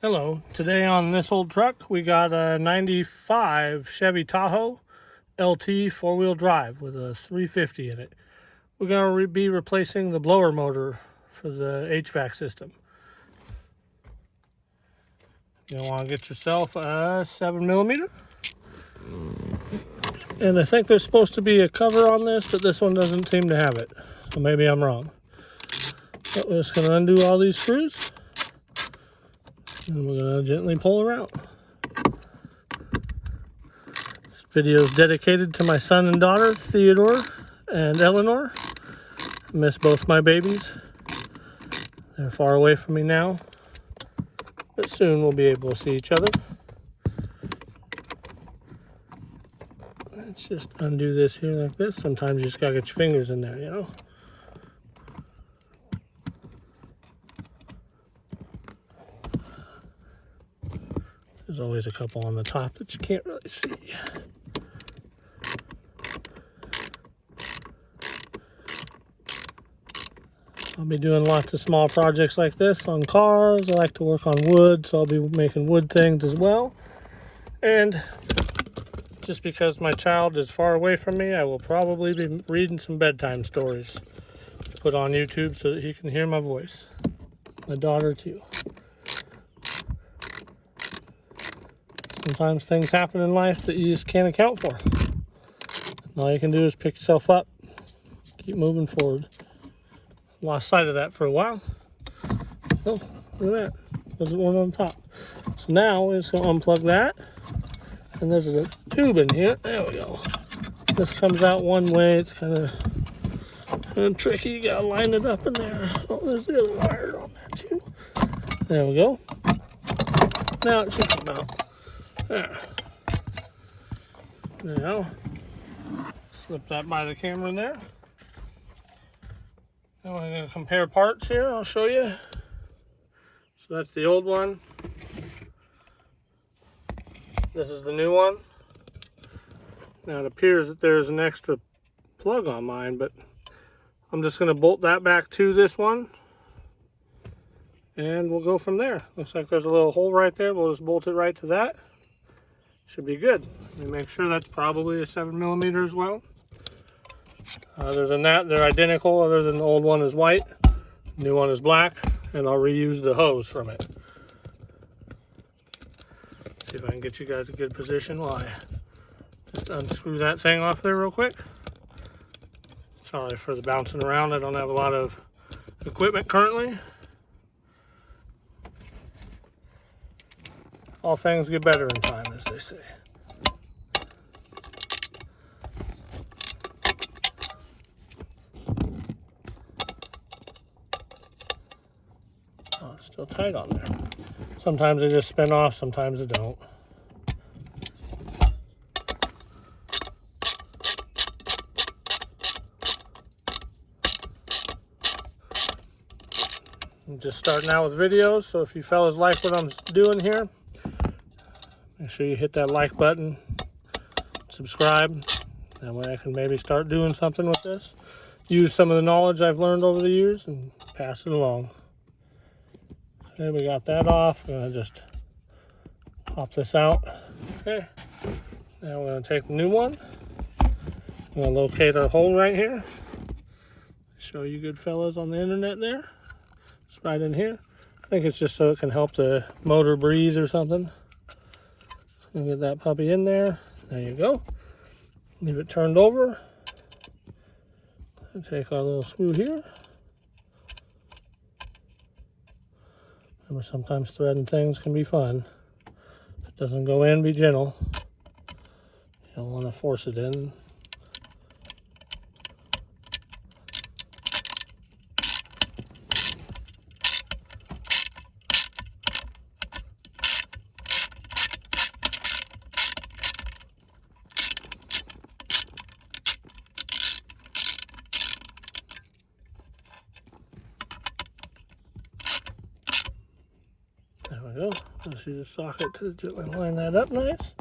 Hello, today on this old truck we got a 95 Chevy Tahoe LT four-wheel drive with a 350 in it. We're going to be replacing the blower motor for the HVAC system. You'll want to get yourself a 7mm. And I think there's supposed to be a cover on this, but this one doesn't seem to have it. So maybe I'm wrong. But we're just going to undo all these screws. And we're going to gently pull her out. This video is dedicated to my son and daughter, Theodore and Eleanor. I miss both my babies. They're far away from me now, but soon we'll be able to see each other. Let's just undo this here like this. Sometimes you just gotta get your fingers in there, you know. There's always a couple on the top that you can't really see. I'll be doing lots of small projects like this on cars. I like to work on wood, so I'll be making wood things as well. And just because my child is far away from me, I will probably be reading some bedtime stories to put on YouTube so that he can hear my voice. My daughter too. Sometimes things happen in life that you just can't account for. And all you can do is pick yourself up, keep moving forward. Lost sight of that for a while. Oh, look at that. There's one on top. So now we're just going to unplug that. And there's a tube in here. There we go. This comes out one way. It's kind of tricky. You got to line it up in there. Oh, there's the other wire on there too. There we go. Now it should come out. There. Now, slip that by the camera in there. Now we're going to compare parts here. I'll show you. So that's the old one. This is the new one. Now it appears that there's an extra plug on mine, but I'm just going to bolt that back to this one. And we'll go from there. Looks like there's a little hole right there. We'll just bolt it right to that. Should be good. Let me make sure that's probably a 7mm as well. Other than that, they're identical, other than the old one is white, new one is black, and I'll reuse the hose from it. See if I can get you guys a good position while I just unscrew that thing off there real quick. Sorry for the bouncing around. I don't have a lot of equipment currently. All things get better in time, as they say. Oh, it's still tight on there. Sometimes they just spin off, sometimes they don't. I'm just starting out with videos, so if you fellas like what I'm doing here, make sure you hit that like button, subscribe. That way I can maybe start doing something with this. Use some of the knowledge I've learned over the years and pass it along. Okay, we got that off. I'm going to just pop this out. Okay. Now we're going to take the new one. I'm going to locate our hole right here. Show you good fellas on the internet there. It's right in here. I think it's just so it can help the motor breathe or something. And get that puppy in there. There you go. Leave it turned over. And take our little screw here. Remember, sometimes threading things can be fun. If it doesn't go in, be gentle. You don't want to force it in. There we go. Just use a socket to gently line that up nice.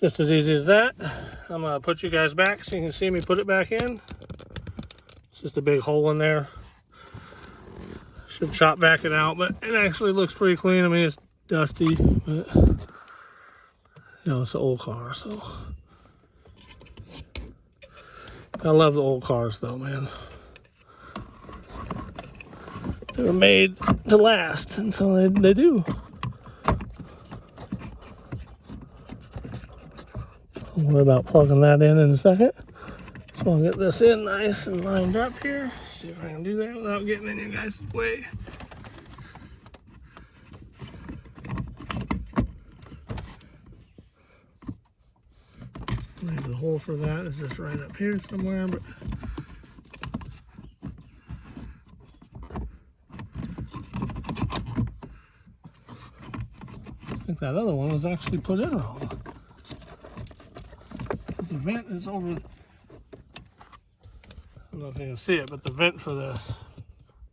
Just as easy as that. I'm going to put you guys back so you can see me put it back in. It's just a big hole in there. Should shop vac it out, but it actually looks pretty clean. I mean, it's dusty, but you know, it's an old car, so. I love the old cars though, man. They were made to last, and so they do. I'll worry about plugging that in a second. So I'll get this in nice and lined up here. See if I can do that without getting in you guys' way. Maybe the hole for that is just right up here somewhere, but I think that other one was actually put in wrong. Because the vent is over. I don't know if you can see it, but the vent for this.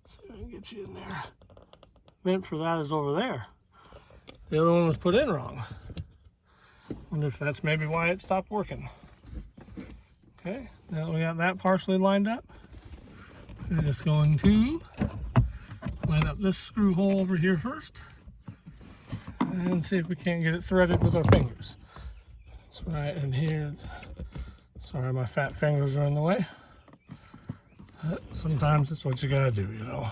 Let's see if I can get you in there. Vent for that is over there. The other one was put in wrong. Wonder if that's maybe why it stopped working. Okay, now that we got that partially lined up, we're just going to line up this screw hole over here first and see if we can't get it threaded with our fingers. It's right in here. Sorry, my fat fingers are in the way. But sometimes it's what you gotta do, you know.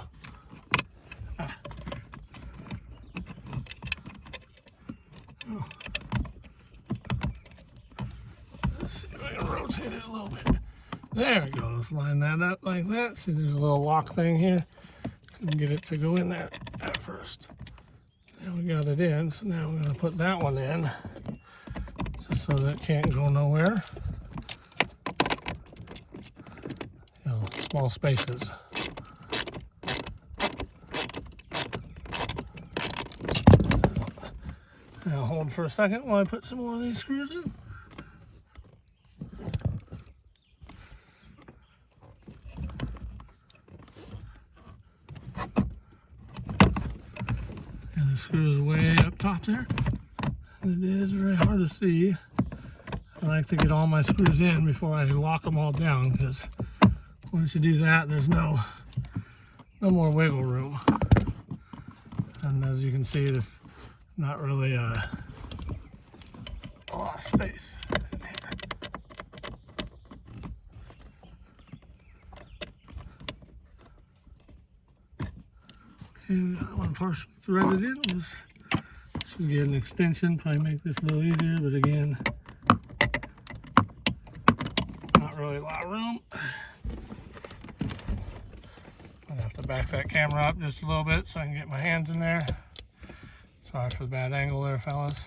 Oh. Let's see if I can rotate it a little bit. There it goes. Line that up like that. See, there's a little lock thing here. Couldn't get it to go in there at first. Now we got it in, so now we're going to put that one in, just so that it can't go nowhere. You know, small spaces. Now hold for a second while I put some more of these screws in. And the screw is way up top there. And it is very hard to see. I like to get all my screws in before I lock them all down, because once you do that, there's no more wiggle room. And as you can see, there's not really a lot of space in here. Okay, we got one partially threaded in. Just should get an extension, probably make this a little easier, but again, not really a lot of room. I'm gonna have to back that camera up just a little bit so I can get my hands in there. Sorry for the bad angle there, fellas.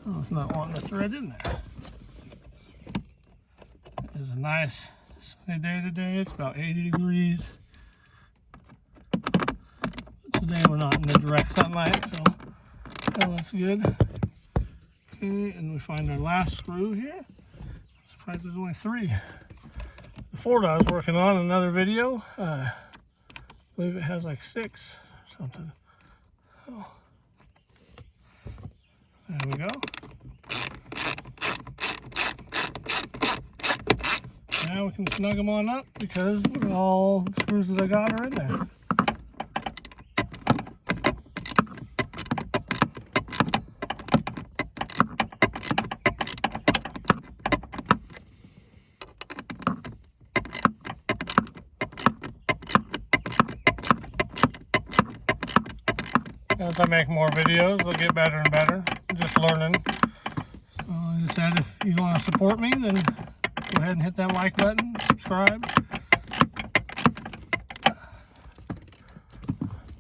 Oh, it's not wanting to thread in there. It is a nice sunny day today. It's about 80 degrees. But today we're not in the direct sunlight, so that's good. Okay, and we find our last screw here. I'm surprised there's only 3. The Ford I was working on in another video, I believe it has like 6 or something. So, there we go. Now we can snug them on up because all the screws that I got are in there. As I make more videos, they'll get better and better. I'm just learning. So like I said, if you want to support me, then go ahead and hit that like button, subscribe.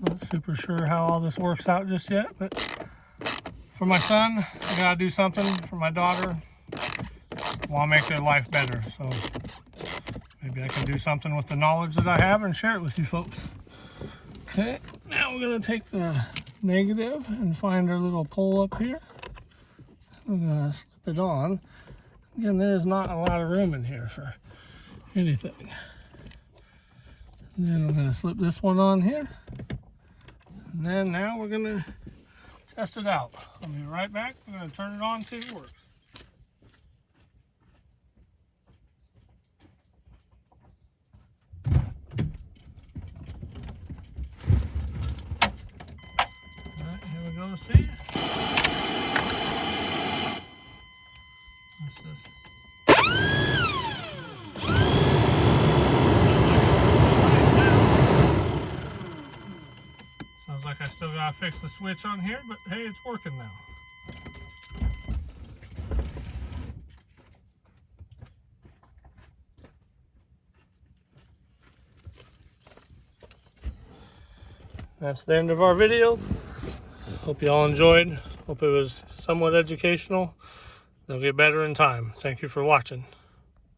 Not super sure how all this works out just yet, but for my son, I gotta do something. For my daughter, I want to make their life better. So maybe I can do something with the knowledge that I have and share it with you folks. Okay, now we're gonna take the negative and find our little pole up here. We're gonna slip it on. Again, there's not a lot of room in here for anything. And then we're gonna slip this one on here. And then now we're gonna test it out. I'll be right back. I'm gonna turn it on, see if it works. Let's see. What's this? Sounds like I still gotta fix the switch on here, but hey, it's working now. That's the end of our video. Hope you all enjoyed. Hope it was somewhat educational. They'll get better in time. Thank you for watching.